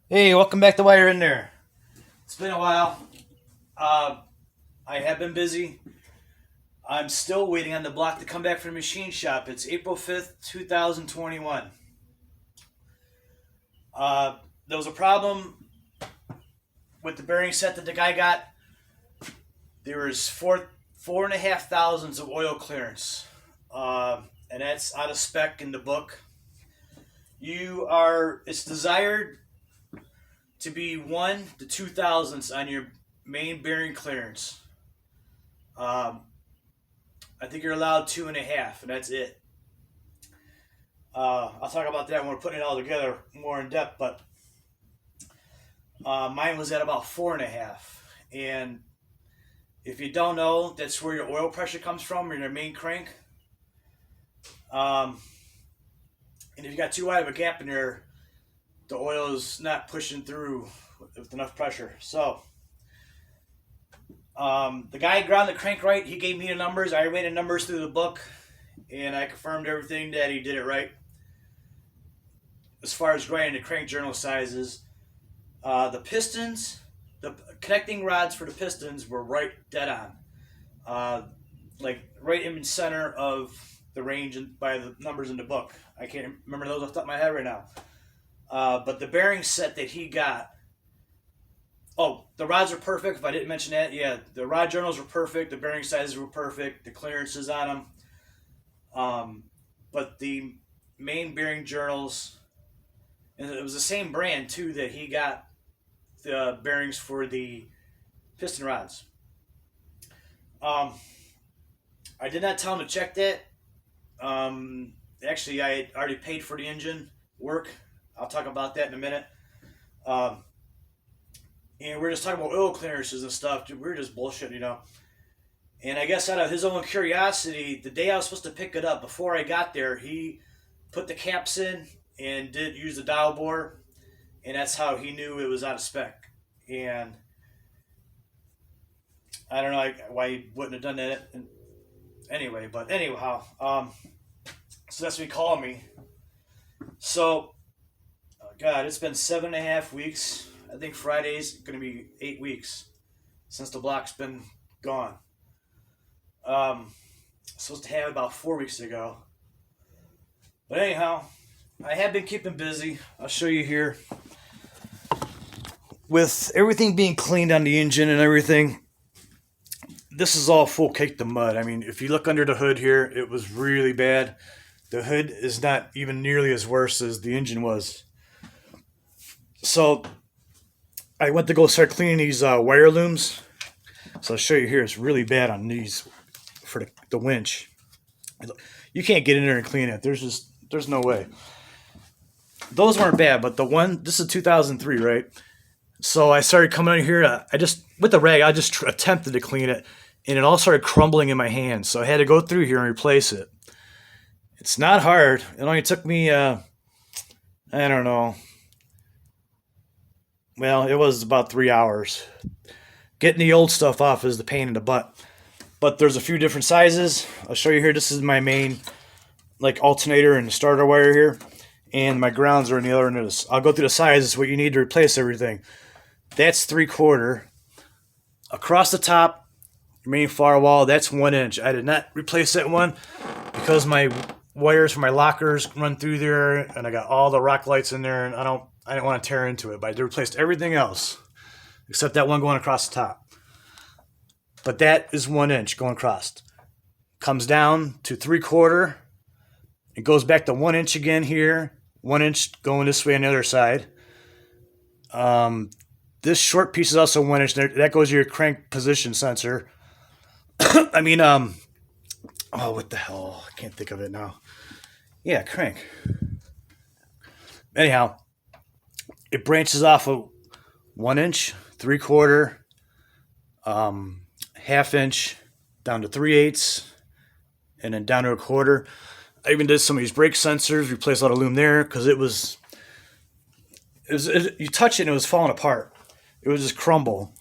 Hey, welcome back to While You're In There. It's been a while. Uh, I have been busy. I'm still waiting on the block to come back from the machine shop. It's April 5th, 2021. There was a problem with the bearing set that the guy got. There was four and a half thousands of oil clearance, and that's out of spec in the book. It's desired to be 1 to 2 thousandths on your main bearing clearance. Um, I think you're allowed 2.5, and that's it. I'll talk about that when we're putting it all together more in depth. But mine was at about 4.5, and if you don't know, that's where your oil pressure comes from in your main crank. Um, and if you got too wide of a gap in there, the oil is not pushing through with enough pressure. So the guy ground the crank right. He gave me the numbers. I ran the numbers through the book, and I confirmed everything that he did it right. As far as grading the crank journal sizes, the pistons, the connecting rods for the pistons were right dead on, like right in the center of the range by the numbers in the book. I can't remember those off the top of my head right now. But the bearing set that he got, oh, the rods are perfect. If I didn't mention that, yeah, the rod journals were perfect. The bearing sizes were perfect. The clearances on them. But the main bearing journals, and it was the same brand too that he got the bearings for the piston rods. Um, I did not tell him to check that. Actually, I had already paid for the engine work. I'll talk about that in a minute. Um, and we are just talking about oil clearances and stuff. Dude, we are just bullshitting. And I guess out of his own curiosity, the day I was supposed to pick it up, before I got there, he put the caps in and did use the dial bore, and that's how he knew it was out of spec. And I don't know why he wouldn't have done that anyway. But anyhow, so that's what he called me. So, God, it's been 7.5 weeks. I think Friday's going to be 8 weeks since the block's been gone. Supposed to have it about 4 weeks ago. But anyhow, I have been keeping busy. I'll show you here. With everything being cleaned on the engine and everything, this is all full caked of mud. I mean, if you look under the hood here, it was really bad. The hood is not even nearly as worse as the engine was. So I went to go start cleaning these wire looms. So I'll show you here. It's really bad on these for the winch. You can't get in there and clean it. There's no way. Those weren't bad, but this is 2003, right? So I started coming in here. With the rag, I just attempted to clean it, and it all started crumbling in my hands. So I had to go through here and replace it. It's not hard. It only took me, I don't know. Well, it was about 3 hours. Getting the old stuff off is the pain in the butt. But there's a few different sizes. I'll show you here. This is my main, alternator and starter wire here. And my grounds are in the other end of this. I'll go through the sizes, what you need to replace everything. That's 3/4. Across the top, your main firewall, that's 1 inch. I did not replace that one because my wires for my lockers run through there, and I got all the rock lights in there, and I didn't want to tear into it. But I replaced everything else except that one going across the top. But that is 1 inch going across. Comes down to 3/4. It goes back to 1 inch again here. 1 inch going this way on the other side. This short piece is also 1 inch. That goes to your crank position sensor. I mean, what the hell? I can't think of it now. Yeah, crank. Anyhow, it branches off of 1 inch, 3/4, 1/2 inch, down to 3/8, and then down to 1/4. I even did some of these brake sensors, replaced a lot of loom there because you touch it and it was falling apart. It would just crumble.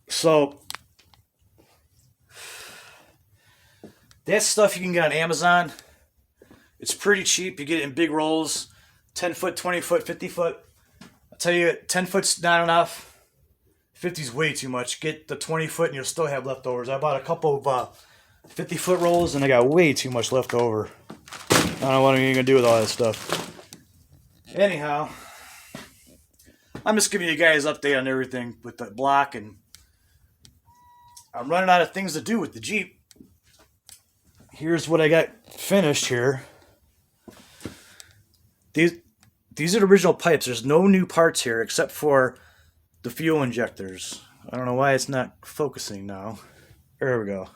So that stuff you can get on Amazon. It's pretty cheap. You get it in big rolls, 10 foot, 20 foot, 50 foot. I'll tell you, 10 foot's not enough. 50's way too much. Get the 20 foot and you'll still have leftovers. I bought a couple of 50 foot rolls and I got way too much left over. I don't know what I'm even going to do with all that stuff. Anyhow, I'm just giving you guys an update on everything with the block, and I'm running out of things to do with the Jeep. Here's what I got finished here. These are the original pipes. There's no new parts here except for the fuel injectors. I don't know why it's not focusing now. There we go.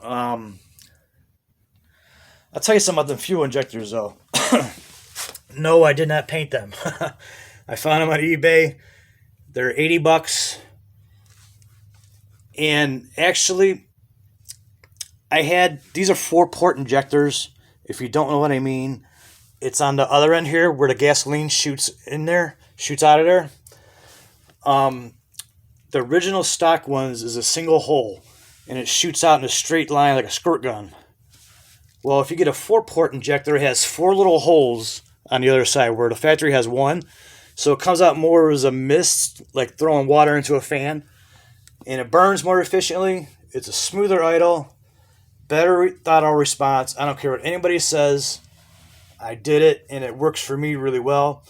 I'll tell you something about the fuel injectors though. No, I did not paint them. I found them on eBay. They're $80. And actually, these are 4-port injectors. If you don't know what I mean, it's on the other end here where the gasoline shoots out of there. The original stock ones is a single hole, and it shoots out in a straight line like a squirt gun. Well, if you get a 4-port injector, it has 4 little holes on the other side where the factory has 1. So it comes out more as a mist, like throwing water into a fan. And it burns more efficiently. It's a smoother idle, better throttle response. I don't care what anybody says. I did it, and it works for me really well.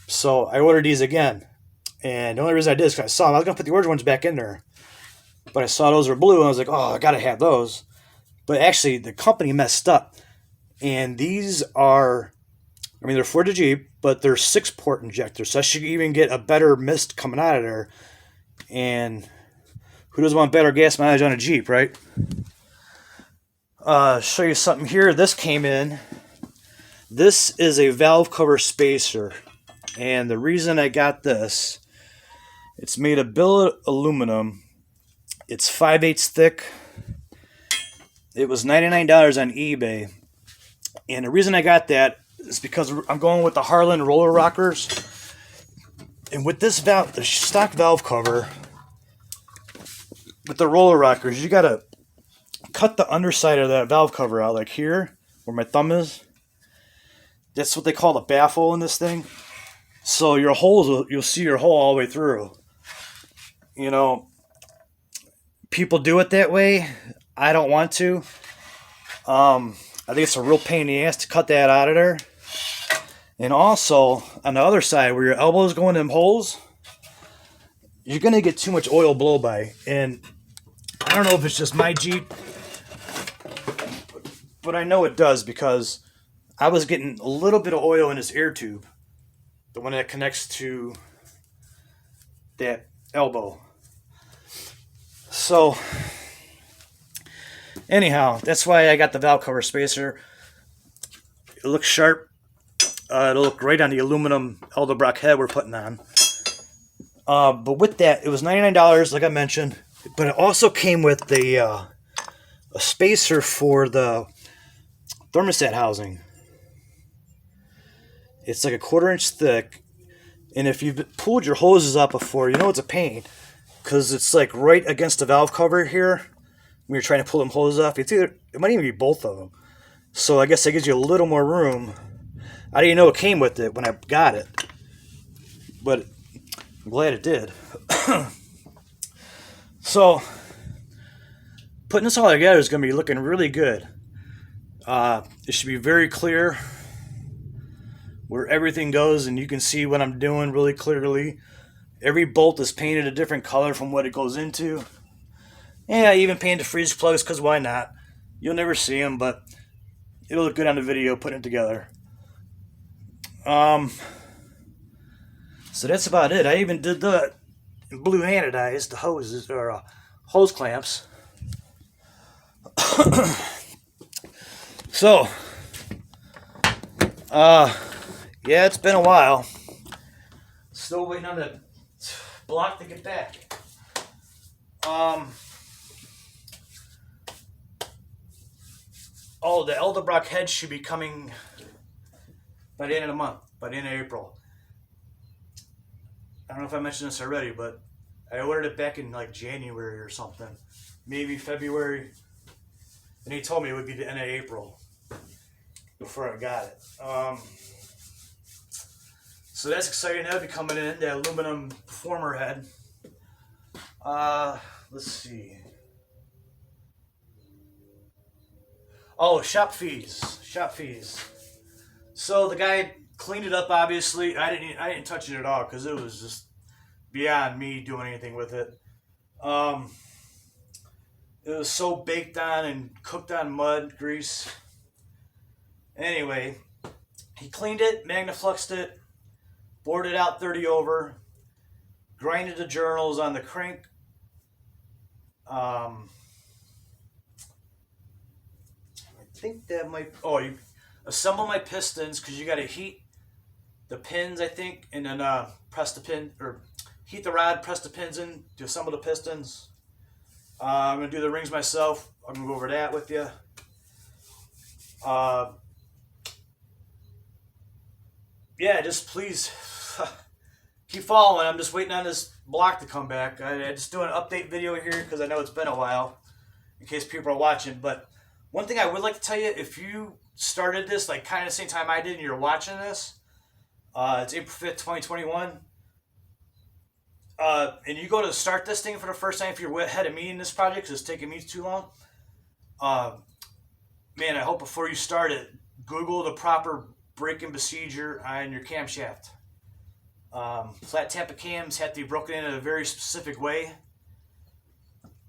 So I ordered these again. And the only reason I did is because I saw them. I was going to put the orange ones back in there. But I saw those were blue, and I was like, oh, I got to have those. But actually, the company messed up. And these are, they're for the Jeep, but they're 6-port injectors. So I should even get a better mist coming out of there. And who doesn't want better gas mileage on a Jeep, right? Show you something here. This came in. This is a valve cover spacer. And the reason I got this, it's made of billet aluminum. It's 5/8 thick. It was $99 on eBay. And the reason I got that is because I'm going with the Harlan roller rockers. And with this valve, the stock valve cover, with the roller rockers, you got to cut the underside of that valve cover out, like here, where my thumb is. That's what they call the baffle in this thing. So your holes, you'll see your hole all the way through. You know, people do it that way. I don't want to. I think it's a real pain in the ass to cut that out of there. And also, on the other side, where your elbows go in them holes, you're going to get too much oil blow by. And I don't know if it's just my Jeep, but I know it does because I was getting a little bit of oil in this air tube, the one that connects to that elbow. So, anyhow, that's why I got the valve cover spacer. It looks sharp. It'll look great on the aluminum Edelbrock head we're putting on. But with that, it was $99, like I mentioned. But it also came with a spacer for the thermostat housing. It's like a 1/4 inch thick. And if you've pulled your hoses up before, you know it's a pain. Because it's like right against the valve cover here. When you're trying to pull them hoses off, it might even be both of them. So I guess that gives you a little more room. I didn't know it came with it when I got it. But I'm glad it did. So, putting this all together is going to be looking really good. It should be very clear where everything goes, and you can see what I'm doing really clearly. Every bolt is painted a different color from what it goes into. Yeah, I even painted the freeze plugs because why not? You'll never see them, but it'll look good on the video putting it together. So that's about it. I even did the blue anodized the hoses or hose clamps. So, yeah, it's been a while. Still waiting on the block to get back. Oh, the Edelbrock head should be coming by the end of the month, by the end of April. I don't know if I mentioned this already, but I ordered it back in like January or something, maybe February, and he told me it would be the end of April before I got it. So that's exciting. That'll be coming in, that aluminum performer head. Let's see. Oh, shop fees. Shop fees. So the guy cleaned it up. Obviously, I didn't touch it at all because it was just beyond me doing anything with it. It was so baked on and cooked on mud grease. Anyway, he cleaned it, magnafluxed it, bored it out 30 over, grinded the journals on the crank. I think that might. Oh, you assemble my pistons because you got to heat the pins, I think, and then press the pin or heat the rod, press the pins in to assemble the pistons. I'm gonna do the rings myself. I'm gonna go over that with you. Yeah, just please keep following. I'm just waiting on this block to come back. I just do an update video here because I know it's been a while, in case people are watching. But one thing I would like to tell you, if you started this like kind of the same time I did and you're watching this, it's April 5th, 2021. And you go to start this thing for the first time, if you're ahead of me in this project because it's taking me too long, man, I hope before you start it, Google the proper braking procedure on your camshaft. Flat Tampa cams have to be broken in a very specific way.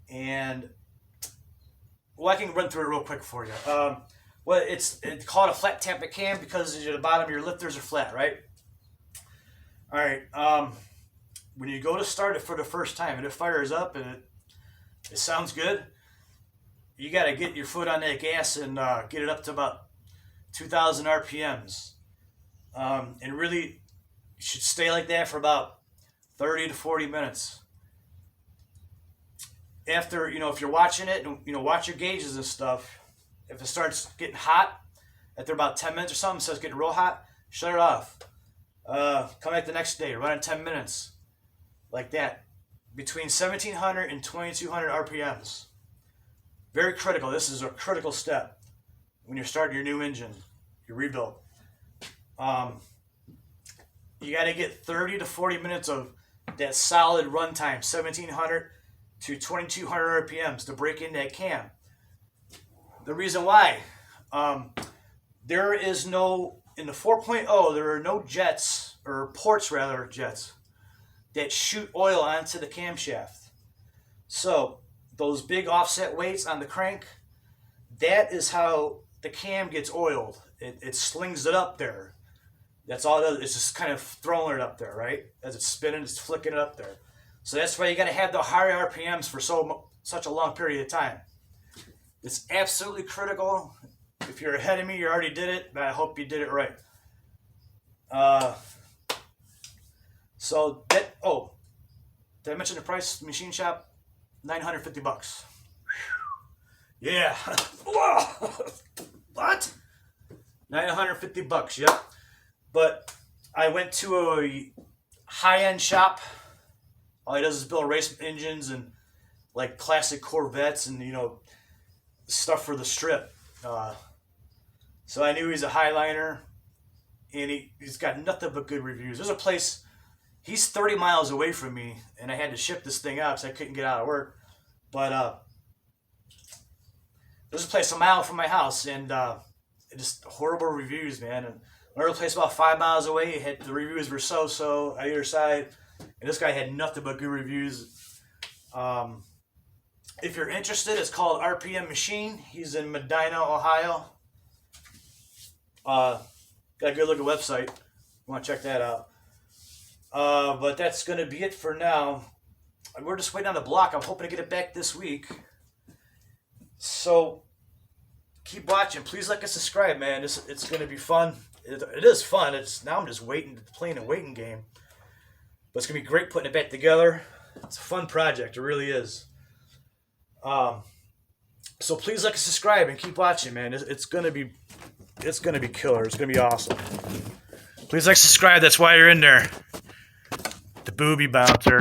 And, well, I can run through it real quick for you. Well, it's called a flat Tampa cam because the bottom of your lifters are flat, right? All right. When you go to start it for the first time and it fires up and it sounds good, you got to get your foot on that gas and get it up to about 2,000 RPMs. And really, you should stay like that for about 30 to 40 minutes. After, if you're watching it, and watch your gauges and stuff. If it starts getting hot, after about 10 minutes or something, starts getting real hot, shut it off. Come back the next day, run in 10 minutes. Like that. Between 1,700 and 2,200 RPMs. Very critical. This is a critical step when you're starting your new engine, your rebuild. You got to get 30 to 40 minutes of that solid run time, 1,700 to 2,200 RPMs to break in that cam. The reason why, there is no, in the 4.0, there are no jets, or ports rather, jets, that shoot oil onto the camshaft. So those big offset weights on the crank, that is how the cam gets oiled. It slings it up there. That's all it does. It's just kind of throwing it up there, right? As it's spinning, it's flicking it up there. So that's why you got to have the higher RPMs for such a long period of time. It's absolutely critical. If you're ahead of me, you already did it, but I hope you did it right. So that, did I mention the price? Machine shop, $950. Yeah. What? $950, yep. But I went to a high-end shop. All he does is build race engines and like classic Corvettes and stuff for the strip. So I knew he's a Highliner, and he's got nothing but good reviews. There's a place. He's 30 miles away from me, and I had to ship this thing out because I couldn't get out of work. But there's a place a mile from my house, and just horrible reviews, man. And another place about 5 miles away, the reviews were so-so on either side, and this guy had nothing but good reviews. If you're interested, it's called RPM Machine. He's in Medina, Ohio. Got a good looking website. You want to check that out. But that's going to be it for now. We're just waiting on the block. I'm hoping to get it back this week. So keep watching. Please like and subscribe, man. It's going to be fun. It is fun. Now I'm just playing a waiting game. But it's going to be great putting it back together. It's a fun project. It really is. So please like and subscribe and keep watching, man. It's going to be killer. It's going to be awesome. Please like, subscribe. That's why you're in there. The booby bouncer.